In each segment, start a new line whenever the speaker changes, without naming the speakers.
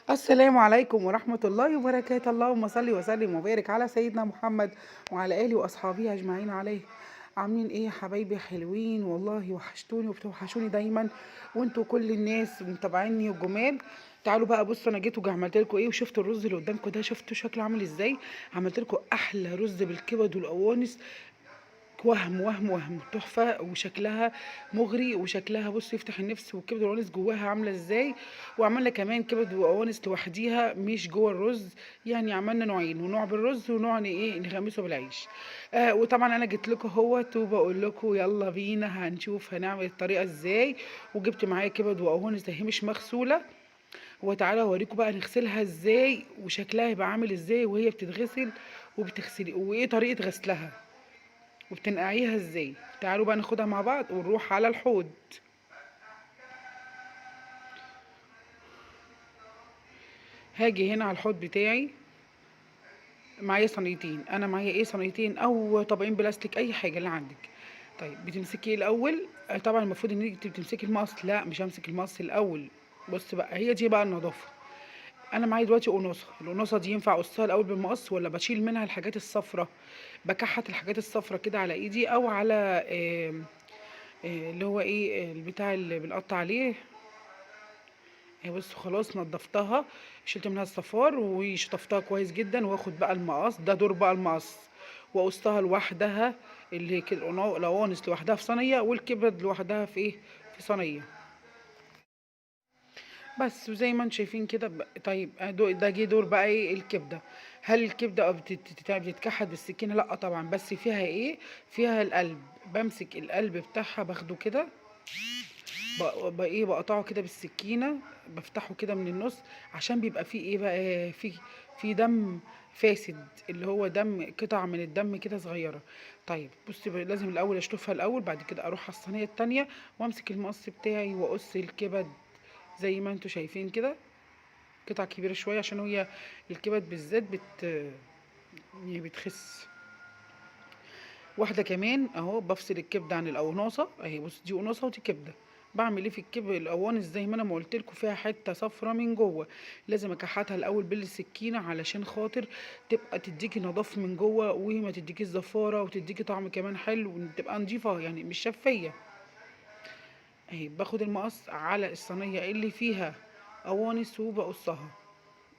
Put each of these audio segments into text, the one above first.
السلام عليكم ورحمة الله وبركاته. اللهم صل وسلم وبارك على سيدنا محمد وعلى آله وأصحابه أجمعين عليه. عاملين إيه يا حبايبي حلوين؟ والله وحشتوني وبتوحشوني دايما، وانتوا كل الناس متابعيني وجمال. تعالوا بقى بصوا، انا جيت عملت لكم ايه، وشفتوا الرز اللي قدامكم ده؟ شفتوا شكله عامل ازاي؟ عملت لكم احلى رز بالكبد والقوانص. وهم تحفة، وشكلها مغري، وشكلها بص يفتح النفس، والكبد والقوانص جواها عاملة ازاي. وعملنا كمان كبد وقوانص لوحديها مش جوه الرز. يعني عملنا نوعين، ونوع بالرز ونوع ايه نغمسه بالعيش. وطبعا انا جيت لكم اهوت وبقول لكم يلا بينا هنشوف هنعمل الطريقة ازاي. وجبت معايا كبد وقوانص ده هي مش مغسولة. وتعالى اوريكم بقى نغسلها ازاي، وشكلها يبقى عامل ازاي وهي بتتغسل. وبتغسلي وايه طريقة غسلها، وبتنقعيها ازاي. تعالوا بقى ناخدها مع بعض ونروح على الحوض. هاجي هنا على الحوض بتاعي، معايا صينيتين. انا معايا ايه، صينيتين او طبقين بلاستيك، اي حاجه اللي عندك. طيب بتمسكي ايه الاول؟ طبعا المفروض ان انت بتمسكي المقص. لا مش همسك المقص الاول. بص بقى، هي دي بقى النظافه. انا معايا دلوقتي قناصه. القناصه دي ينفع اقصها الاول بالمقص ولا بشيل منها الحاجات الصفرة؟ بكحت الحاجات الصفرة كده على ايدي او على اللي هو ايه البتاع اللي بنقطع عليه. بص خلاص نضفتها، شلت منها الصفار وشطفتها كويس جدا. واخد بقى المقص ده، دور بقى المقص وقصتها لوحدها. اللي كده القوانص لوحدها في صينيه، والكبد لوحدها في ايه، في صينيه. بس وزي ما انتم شايفين كده طيب ده جه دور بقى ايه الكبده. هل الكبده بتتكحت بالسكينه؟ لا طبعا. بس فيها ايه، فيها القلب. بمسك القلب بتاعها باخده كده، ايه بقطعه كده بالسكينه، بفتحه كده من النص. عشان بيبقى فيه ايه بقى، في دم فاسد، اللي هو دم، قطع من الدم كده صغيره. طيب بصي بقى، لازم الاول اشطفها الاول، بعد كده اروح على الصينيه التانية وامسك المقص بتاعي واقص الكبد زي ما انتوا شايفين كده. قطع كبيره شويه عشان هي الكبد بالذات يعني بتخس. واحده كمان اهو، بفصل الكبده عن القوناصه اهي. بص دي قناصه ودي كبده. بعمل ايه في القوانص زي ما انا ما قلت لكم، فيها حته صفرة من جوه. لازم اكحتها الاول بالسكينه علشان خاطر تبقى تديكي نظافه من جوه، وما تديكيش زفاره، وتديكي طعم كمان حلو، وتبقى نضيفه يعني مش شفيه. اهي باخد المقص على الصينيه اللي فيها قوانص وبقصها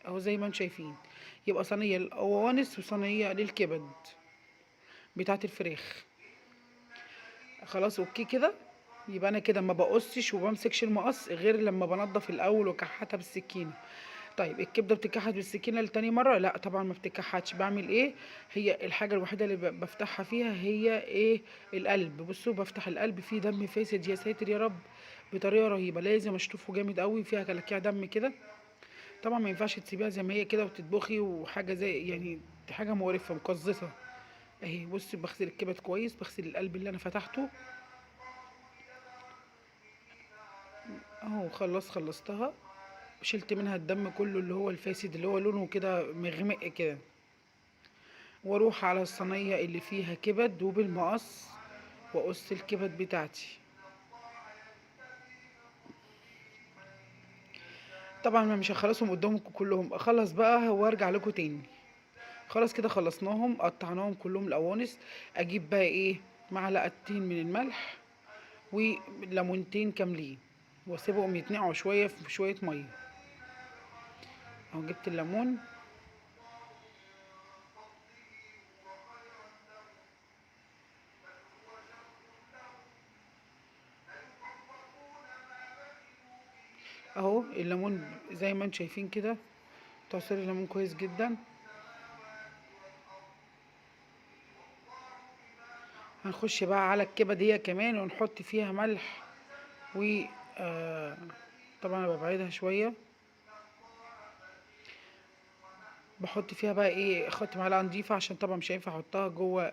اهو زي ما انتم شايفين. يبقى صينيه للقوانص وصينيه للكبد بتاعت الفراخ. خلاص اوكي كده. يبقى انا كده ما بقصش وبمسكش المقص غير لما بنضف الاول واكحتها بالسكينه. طيب الكبده بتكحت بالسكينه لتاني مره؟ لا طبعا ما بتكحتش. بعمل ايه، هي الحاجه الوحيده اللي بفتحها فيها هي ايه، القلب. بصوا بفتح القلب، فيه دم فاسد يا ساتر يا رب بطريقه رهيبه. لازم اشطفه جامد قوي، فيها كلاكيع دم كده. طبعا ما ينفعش تسيبيها زي ما هي كده وتطبخي وحاجه زي يعني حاجه مقرفه مقززه. اهي بصي بغسل الكبد كويس، بغسل القلب اللي انا فتحته اهو. خلصتها، شلت منها الدم كله اللي هو الفاسد، اللي هو لونه كده مغمق كده. واروح على الصينية اللي فيها كبد وبالمقص واقص الكبد بتاعتي. طبعا انا مش هخلصهم قدامكم كلهم، اخلص بقى وارجع لكم تاني. خلاص كده خلصناهم، قطعناهم كلهم القوانص. اجيب بقى ايه، معلقتين من الملح وليمونتين كاملين، واسيبهم يتنقعوا شويه في شويه ميه. اهو جبت الليمون اهو. الليمون زي ما انتم شايفين كده، تعصري الليمون كويس جدا. هنخش بقى على الكبد هي كمان ونحط فيها ملح و آه طبعا انا ببعدها شويه. بحط فيها بقى ايه، احط معلقه نضيفه عشان طبعا مش هينفع احطها جوه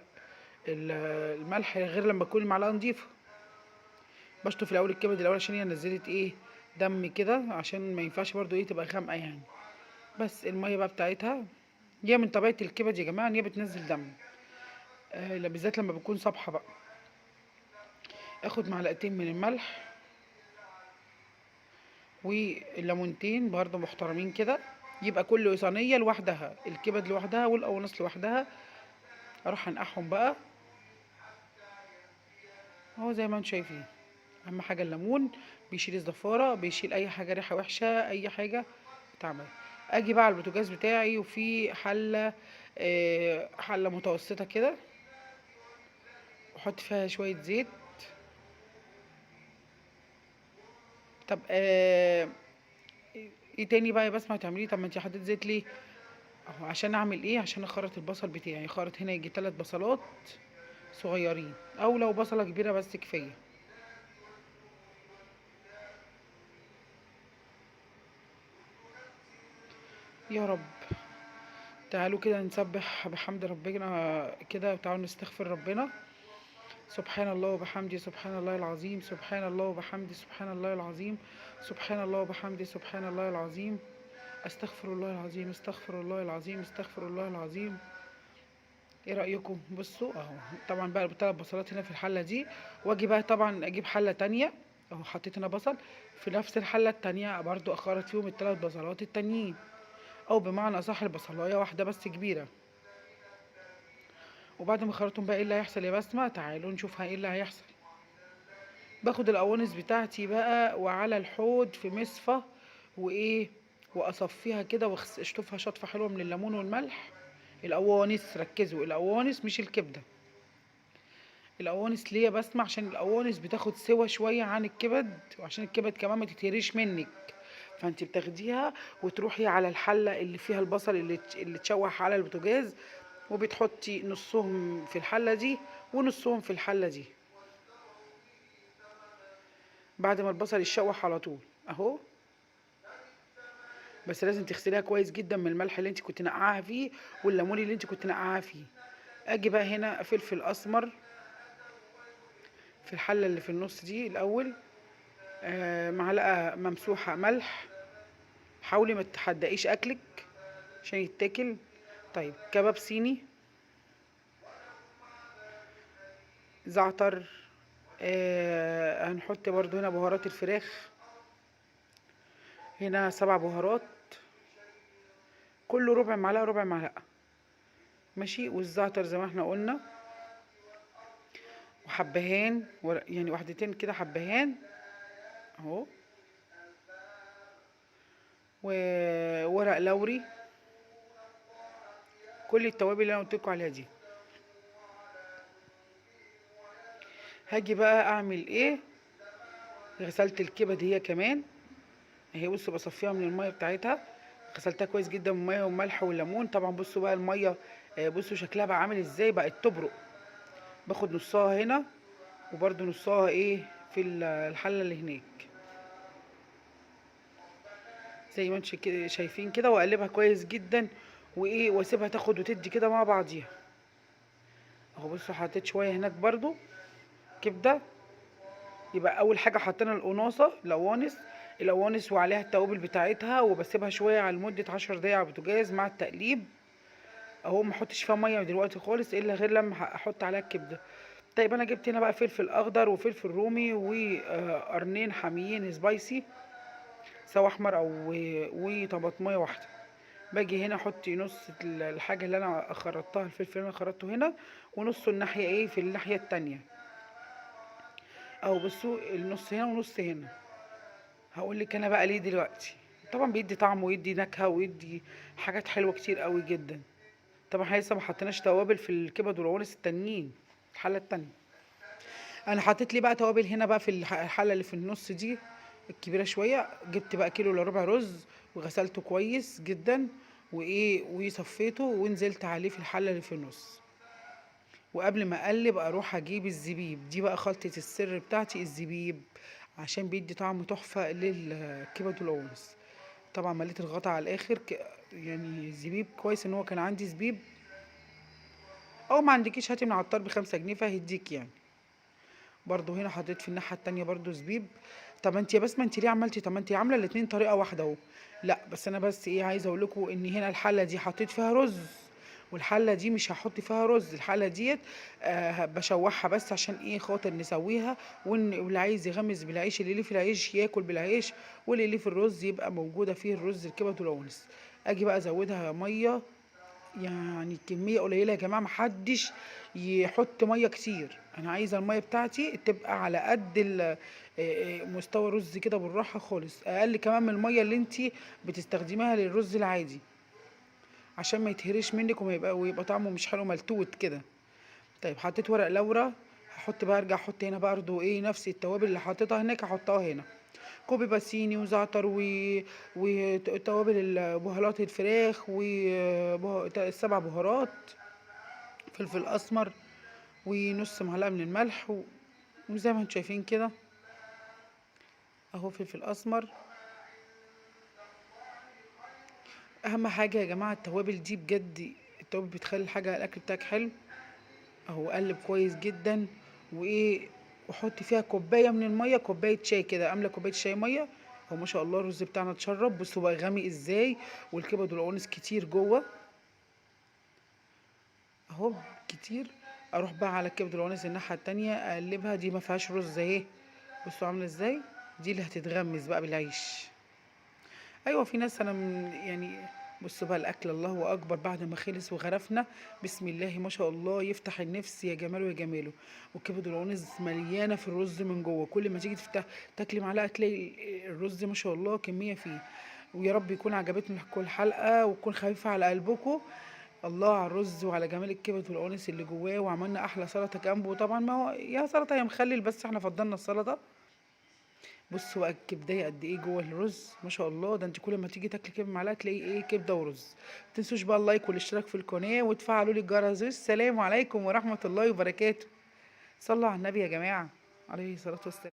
الملح غير لما تكون المعلقه نضيفه. بشطف الاول الكبد الاول عشان هي نزلت ايه، دم كده، عشان ما ينفعش برضو ايه تبقى غامقه يعني. بس الميه بقى بتاعتها، هي من طبيعه الكبد يا جماعه ان هي بتنزل دم. بالذات لما بتكون صبحه بقى. اخد معلقتين من الملح وليمونتين برضو محترمين كده. يبقى كل صينيه لوحدها، الكبد لوحدها والقوانص لوحدها. اروح انقعهم بقى اهو زي ما انتم شايفين. اهم حاجه الليمون، بيشيل الزفاره، بيشيل اي حاجه ريحه وحشه، اي حاجه تعمل. اجي بقى على البوتاجاز بتاعي وفي حله، حله متوسطه كده، احط فيها شويه زيت. طب ايه تاني بقى يا بسمة هتعمليه؟ طب ما انتي حطيت زيت ليه؟ اهو عشان اعمل ايه؟ عشان اخرط البصل بتاعي. اخرط هنا يجي 3 بصلات صغيرين، او لو بصله كبيره بس كفايه. يا رب. تعالوا كده نسبح بحمد ربنا كده، وتعالوا نستغفر ربنا. سبحان الله وبحمده سبحان الله العظيم، سبحان الله وبحمده سبحان الله العظيم، سبحان الله وبحمده سبحان الله العظيم. استغفر الله العظيم، استغفر الله العظيم، استغفر الله العظيم. ايه رأيكم؟ بصوا اهو. طبعا بقى ب3 بصلات هنا في الحلة دي. واجي بقى طبعا اجيب حلة تانية اهو، حطيت هنا بصل في نفس الحلة التانية برضو، اخرط فيهم ال3 بصلات التانيين، او بمعنى اصح البصلاية واحدة بس كبيرة. وبعد ما خرطهم بقى ايه اللي هيحصل يا بسمة؟ تعالوا نشوف ايه اللي هيحصل. باخد القوانص بتاعتي بقى وعلى الحوض في مصفى، وايه، واصفيها كده واشطفها شطفة حلوة من الليمون والملح. القوانص، ركزوا، القوانص مش الكبدة. القوانص ليه بسمع؟ عشان القوانص بتاخد سوا شويه عن الكبد، وعشان الكبد كمان ما تتهريش منك. فانت بتاخديها وتروحي على الحله اللي فيها البصل اللي اتشوح على البوتاجاز، وبتحطي نصهم في الحله دي ونصهم في الحله دي بعد ما البصل يتشوح على طول اهو. بس لازم تغسليها كويس جدا من الملح اللي انت كنت نقعاها فيه والليمون اللي انت كنت نقعاها فيه. اجي بقى هنا فلفل اسمر في الحله اللي في النص دي الاول، معلقه ممسوحه ملح. حاولي ما تحدقيش اكلك عشان يتاكل. طيب كباب صيني، زعتر، هنحط برضو هنا بهارات الفراخ، هنا 7 بهارات، كله ربع معلقه ربع معلقه ماشي. والزعتر زي ما احنا قلنا، وحبهان يعني واحدتين كده حبهان اهو، وورق لوري. كل التوابل اللي انا قلت لكم عليها دي. هاجي بقى اعمل ايه؟ غسلت الكبد هي كمان اهي، بصوا بصفيها من الميه بتاعتها، غسلتها كويس جدا من ميه وملح والليمون. طبعا بصوا بقى الميه، بصوا شكلها بقى عامل ازاي، بقت تبرق. باخد نصها هنا وبرده نصها ايه في الحله اللي هناك زي ما انتم شايفين كده، واقلبها كويس جدا وايه، واسيبها تاخد وتدي كده مع بعضيها اهو. بصوا حطيت شويه هناك برده كبده. يبقى اول حاجه حطينا القوانص وعليها التوابل بتاعتها، وبسيبها شويه على لمده 10 دقايق على البوتاجاز مع التقليب اهو. ما احطش فيها ميه دلوقتي خالص الا غير لما احط عليها الكبده. طيب انا جبت هنا بقى فلفل اخضر وفلفل رومي وقرنين حاميين سبايسي، سواء احمر او وطماطميه واحده. باجي هنا احط نص الحاجه اللي انا خرطتها، الفلفل اللي انا خرطته هنا، ونصه الناحيه ايه في الناحيه التانية اهو. بصوا النص هنا ونص هنا. هقول لك انا بقى ليه دلوقتي. طبعا بيدي طعم ويدي نكهه ويدي حاجات حلوه كتير قوي جدا. طبعا احنا لسه ما حطيناش توابل في الكبد والقوانص التانيين، الحله التانية. انا حطيت لي بقى توابل هنا بقى في الحله اللي في النص دي الكبيره شويه. جبت بقى كيلو الا ربع رز وغسلته كويس جدا وايه وصفيته ونزلت عليه في الحله اللي في النص. وقبل ما اقلب اروح اجيب الزبيب، دي بقى خلطه السر بتاعتي، الزبيب عشان بيدي طعم تحفه للكبد والقوانص. طبعا مليت الغطا على الاخر يعني الزبيب كويس ان هو كان عندي زبيب، او ما عندكيش هاتي من عطار ب5 جنيه فهيديك يعني. برضو هنا حطيت في الناحيه التانية برضو زبيب. طب انت يا بسمه انت ليه عملتي؟ طب ما انت عامله الاتنين طريقه واحده اهو. لا بس انا بس ايه عايزه اقول لكم ان هنا الحله دي حطيت فيها رز والحله دي مش هحط فيها رز، الحله ديت بشوحها بس عشان ايه خاطر نسويها، واللي عايز يغمس بالعيش، اللي ليه في العيش ياكل بالعيش، واللي ليه في الرز يبقى موجوده فيه الرز الكبد والقوانص. اجي بقى ازودها ميه، يعني كميه قليله يا جماعه، محدش يحط ميه كتير، انا عايزه الميه بتاعتي تبقى على قد مستوى الرز كده بالراحه خالص، اقل كمان من الميه اللي انتي بتستخدميها للرز العادي، عشان ما يتهريش منك ويبقى طعمه مش حلو ملتوت كده. طيب حطيت ورق لورا، هحط بقى ارجع احط هنا برضو ايه نفس التوابل اللي حطيتها هناك هحطها هنا، كوبي باسيني وزعتر وتوابل بهارات الفراخ والسبع بهارات، فلفل اسمر، ونص معلقه من الملح وزي ما انتم شايفين كده اهو فلفل اسمر. اهم حاجه يا جماعه التوابل دي بجد، التوابل بتخلي الحاجه الاكل بتاعك حلو. اهو قلب كويس جدا، وايه وحط فيها كوبايه من الميه، كوبايه شاي كده، املى كوبايه شاي ميه. هو ما شاء الله الرز بتاعنا اتشرب، بصوا بقى غامق ازاي، والكبد والقوانص كتير جوه اهو كتير. اروح بقى على الكبد والقوانص الناحيه التانية اقلبها، دي ما فيهاش رز اهي، بصوا عامله ازاي، دي اللي هتتغمس بقى بالعيش. ايوه في ناس انا يعني بصوا بقى الاكل الله اكبر بعد ما خلص وغرفنا، بسم الله ما شاء الله يفتح النفس، يا جماله يا جماله. والكبد والقوانص مليانه في الرز من جوه، كل ما تيجي تفتح تاكلي معلقه تلاقي الرز ما شاء الله كميه فيه. ويا رب يكون عجبتكم كل حلقه وتكون خفيفه على قلبكم. الله على الرز وعلى جمال الكبد والقوانص اللي جواه، وعملنا احلى سلطه جنبه، طبعا ما هو يا سلطه يا مخلل، بس احنا فضلنا السلطه. بصوا بقى الكبدايه قد ايه جوه الرز ما شاء الله، ده انت كل ما تيجي تاكلي كبده معلقه تلاقي ايه كبده ورز. متنسوش بقى اللايك والاشتراك في القناه وتفعلوا لي الجرس. السلام عليكم ورحمه الله وبركاته. صلوا على النبي يا جماعه عليه الصلاه والسلام.